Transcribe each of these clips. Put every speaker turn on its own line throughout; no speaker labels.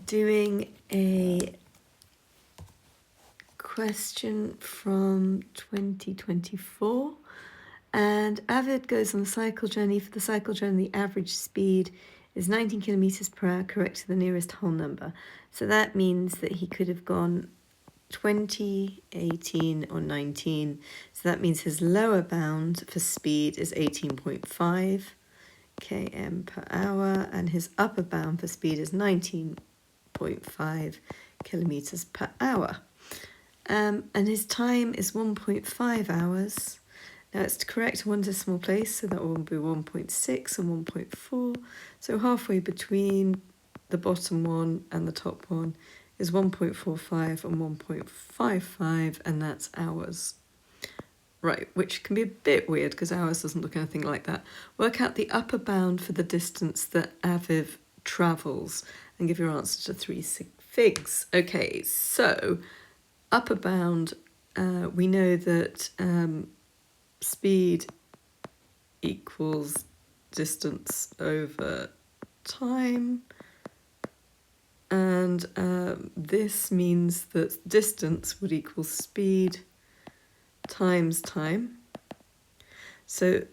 doing a question from 2024, and Avid goes on a cycle journey. For the cycle journey, the average speed is 19 kilometers per hour, correct to the nearest whole number. So that means that he could have gone 20, 18 or 19. So that means his lower bound for speed is 18.5 km per hour, and his upper bound for speed is 19.5 kilometers per hour. And his time is 1.5 hours. Now it's to correct one decimal place, so that will be 1.6 and 1.4. So halfway between the bottom one and the top one is 1.45 and 1.55, and that's hours. Right, which can be a bit weird because hours doesn't look anything like that. Work out the upper bound for the distance that Aviv travels and give your answer to 3 sig figs. Okay, so upper bound, we know that speed equals distance over time, and this means that distance would equal speed times time. So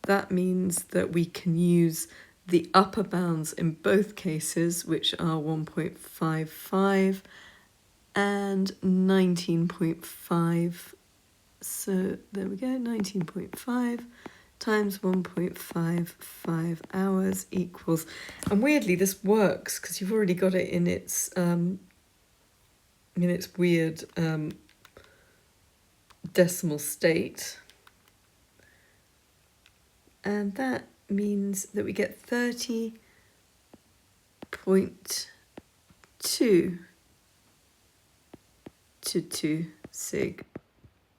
that means that we can use the upper bounds in both cases, which are 1.55 and 19.5. So there we go, 19.5 times 1.55 hours equals, and weirdly this works because you've already got it in its weird decimal state, and that means that we get 30.2 to 2 sig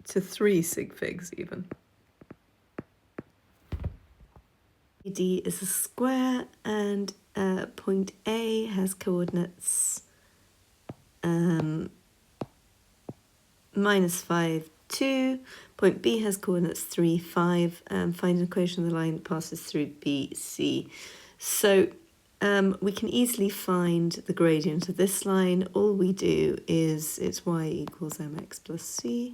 to 3 sig figs even. D is a square, and point A has coordinates -5, 2. Point B has coordinates 3, 5. Find an equation of the line that passes through B, C. So we can easily find the gradient of this line. All we do is it's y equals mx plus c.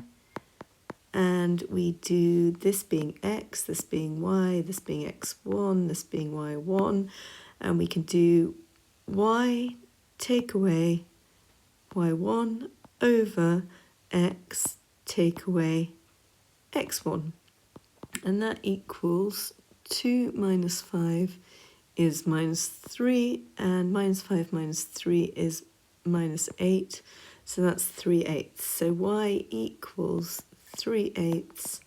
And we do this being x, this being y, this being x1, this being y1. And we can do y take away y1 over x take away x1. And that equals 2 minus 5 is -3, and -5 minus 3 is -8. So that's 3/8. So y equals 3/8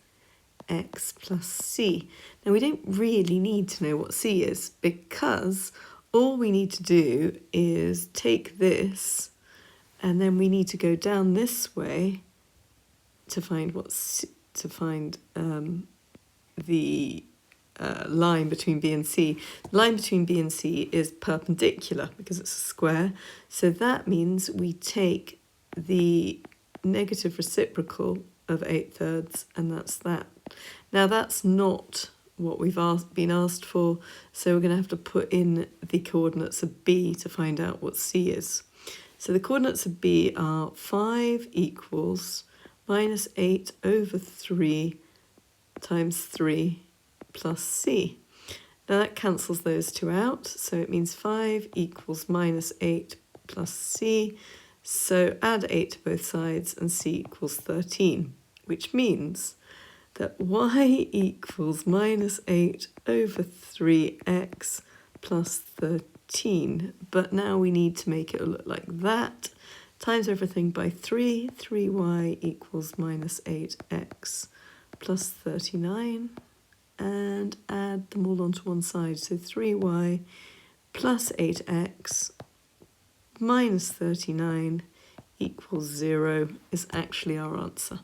x plus c. Now we don't really need to know what c is, because all we need to do is take this, and then we need to go down this way to find the line between B and C. The line between B and C is perpendicular because it's a square, so that means we take the negative reciprocal of 8/3, and that's that. Now that's not what we've been asked for, so we're going to have to put in the coordinates of B to find out what C is. So the coordinates of B are 5 equals -8 over 3 times 3 plus c. Now that cancels those two out, so it means 5 equals -8 plus c. So add 8 to both sides and c equals 13, which means that y equals -8 over 3x plus 13. But now we need to make it look like that. Times everything by 3. 3y equals -8x plus 39. And add them all onto one side. So 3y plus 8x minus 39 equals 0 is actually our answer.